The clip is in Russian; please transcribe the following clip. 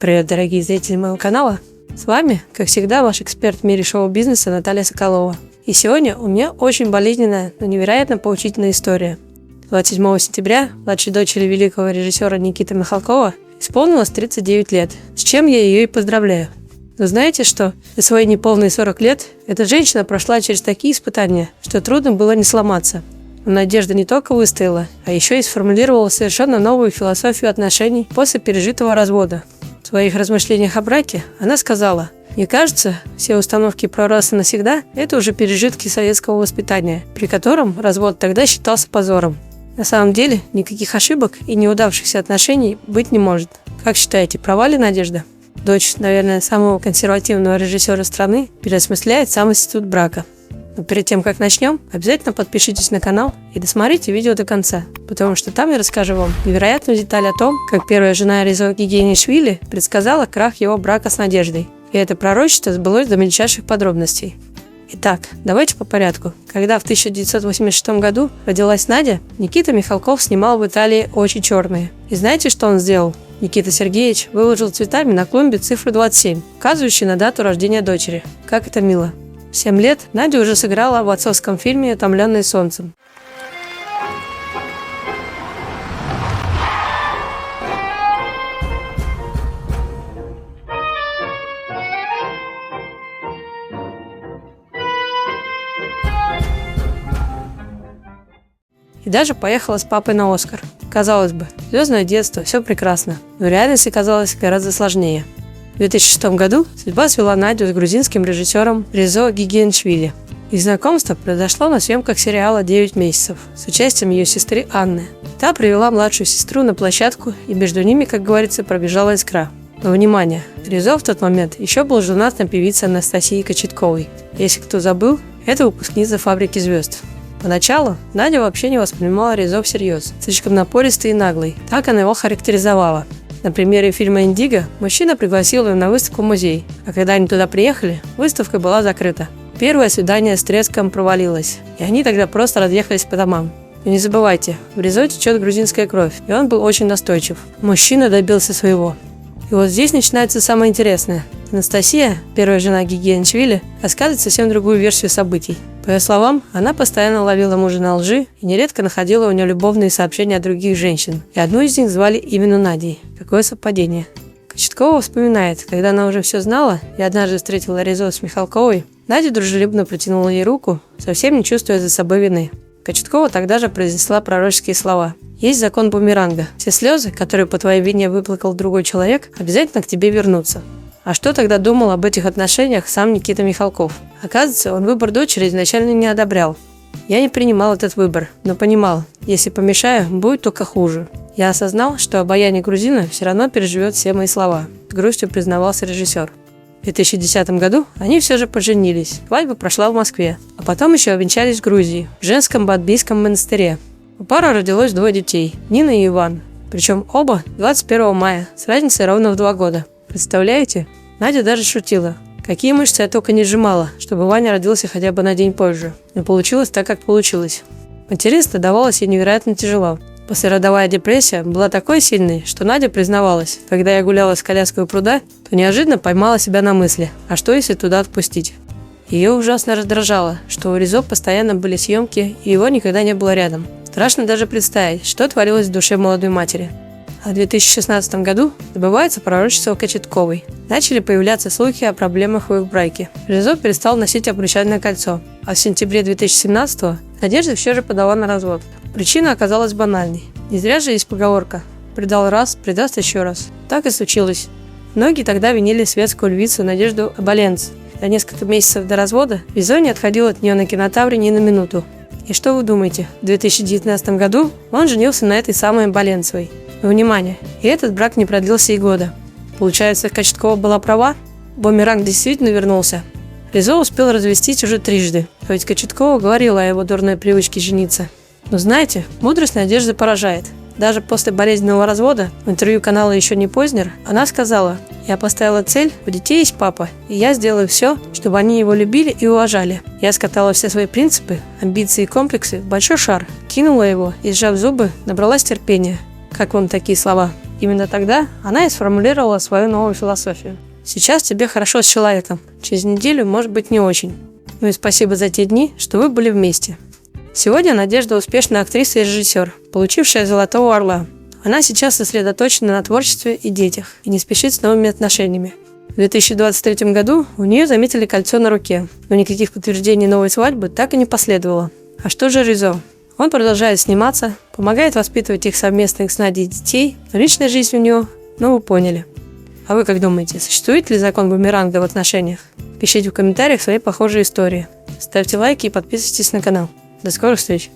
Привет, дорогие зрители моего канала. С вами, как всегда, ваш эксперт в мире шоу-бизнеса Наталья Соколова. И сегодня у меня очень болезненная, но невероятно поучительная история. 27 сентября младшей дочери великого режиссера Никиты Михалкова исполнилось 39 лет, с чем я ее и поздравляю. Но знаете что? За свои неполные 40 лет эта женщина прошла через такие испытания, что трудно было не сломаться. Но Надежда не только выстояла, а еще и сформулировала совершенно новую философию отношений после пережитого развода. В своих размышлениях о браке она сказала: «Мне кажется, все установки про раз и навсегда – это уже пережитки советского воспитания, при котором развод тогда считался позором. На самом деле никаких ошибок и неудавшихся отношений быть не может». Как считаете, права ли Надежда? Дочь, наверное, самого консервативного режиссера страны переосмысляет сам институт брака. Но перед тем, как начнем, обязательно подпишитесь на канал и досмотрите видео до конца, потому что там я расскажу вам невероятную деталь о том, как первая жена Резо Гигиенишвили предсказала крах его брака с Надеждой. И это пророчество сбылось до мельчайших подробностей. Итак, давайте по порядку. Когда в 1986 году родилась Надя, Никита Михалков снимал в Италии «Очи черные». И знаете, что он сделал? Никита Сергеевич выложил цветами на клумбе цифру 27, указывающую на дату рождения дочери. Как это мило. В 7 лет Надя уже сыграла в отцовском фильме «Утомленные солнцем». И даже поехала с папой на Оскар. Казалось бы, звездное детство, все прекрасно, но реальность оказалась гораздо сложнее. В 2006 году судьба свела Надю с грузинским режиссером Резо Гигиенишвили. Их знакомство произошло на съемках сериала «9 месяцев» с участием ее сестры Анны. Та привела младшую сестру на площадку, и между ними, как говорится, пробежала искра. Но внимание, Резо в тот момент еще был женат на певице Анастасии Кочетковой. Если кто забыл, это выпускница «Фабрики звезд». Поначалу Надя вообще не воспринимала Резо всерьез, слишком напористый и наглый, так она его характеризовала. На примере фильма «Индиго» мужчина пригласил ее на выставку в музей, а когда они туда приехали, выставка была закрыта. Первое свидание с треском провалилось, и они тогда просто разъехались по домам. Но не забывайте, в Резо течет грузинская кровь, и он был очень настойчив. Мужчина добился своего. И вот здесь начинается самое интересное. Анастасия, первая жена Гигиенишвили, рассказывает совсем другую версию событий. По ее словам, она постоянно ловила мужа на лжи и нередко находила у него любовные сообщения от других женщин. И одну из них звали именно Надей. Какое совпадение. Кочеткова вспоминает, когда она уже все знала и однажды встретила Резо с Михалковой, Надя дружелюбно протянула ей руку, совсем не чувствуя за собой вины. Кочеткова тогда же произнесла пророческие слова: «Есть закон бумеранга. Все слезы, которые по твоей вине выплакал другой человек, обязательно к тебе вернутся». А что тогда думал об этих отношениях сам Никита Михалков? Оказывается, он выбор дочери изначально не одобрял. «Я не принимал этот выбор, но понимал, если помешаю, будет только хуже. Я осознал, что обаяние грузина все равно переживет все мои слова», – с грустью признавался режиссер. В 2010 году они все же поженились. Свадьба прошла в Москве, а потом еще обвенчались в Грузии, в женском Бадбийском монастыре. У пары родилось 2 детей – Нина и Иван. Причем оба 21 мая, с разницей ровно в 2 года. Представляете? Надя даже шутила. Какие мышцы я только не сжимала, чтобы Ваня родился хотя бы на день позже. Но получилось так, как получилось. Материнство давалось ей невероятно тяжело. Послеродовая депрессия была такой сильной, что Надя признавалась, когда я гуляла с коляской у пруда, то неожиданно поймала себя на мысли: а что если туда отпустить? Ее ужасно раздражало, что у Резо постоянно были съемки, и его никогда не было рядом. Страшно даже представить, что творилось в душе молодой матери. А в 2016 году сбывается пророчество Кочетковой. Начали появляться слухи о проблемах в их браке. Резо перестал носить обручальное кольцо, а в сентябре 2017-го Надежда все же подала на развод. Причина оказалась банальной. Не зря же есть поговорка: «Предал раз, предаст еще раз». Так и случилось. Многие тогда винили светскую львицу Надежду Оболенц. За несколько месяцев до развода Резо не отходил от нее на кинотавре ни на минуту. И что вы думаете? В 2019 году он женился на этой самой Оболенцевой. Но внимание, и этот брак не продлился и года. Получается, Кочеткова была права? Бумеранг действительно вернулся. Резо успел развестись уже 3 а ведь Кочеткова говорила о его дурной привычке жениться. Но знаете, мудрость Надежды поражает. Даже после болезненного развода, в интервью канала «Еще не Познер», она сказала: «Я поставила цель, у детей есть папа, и я сделаю все, чтобы они его любили и уважали. Я скатала все свои принципы, амбиции и комплексы в большой шар, кинула его и, сжав зубы, набралась терпения». Как вам такие слова? Именно тогда она и сформулировала свою новую философию. Сейчас тебе хорошо с человеком, через неделю может быть не очень. Ну и спасибо за те дни, что вы были вместе. Сегодня Надежда успешная актриса и режиссер, получившая «Золотого орла». Она сейчас сосредоточена на творчестве и детях и не спешит с новыми отношениями. В 2023 году у нее заметили кольцо на руке, но никаких подтверждений новой свадьбы так и не последовало. А что же Ризо? Он продолжает сниматься, помогает воспитывать их совместных с Надей детей, но личная жизнь у него, вы поняли. А вы как думаете, существует ли закон бумеранга в отношениях? Пишите в комментариях свои похожие истории. Ставьте лайки и подписывайтесь на канал. До скорых встреч!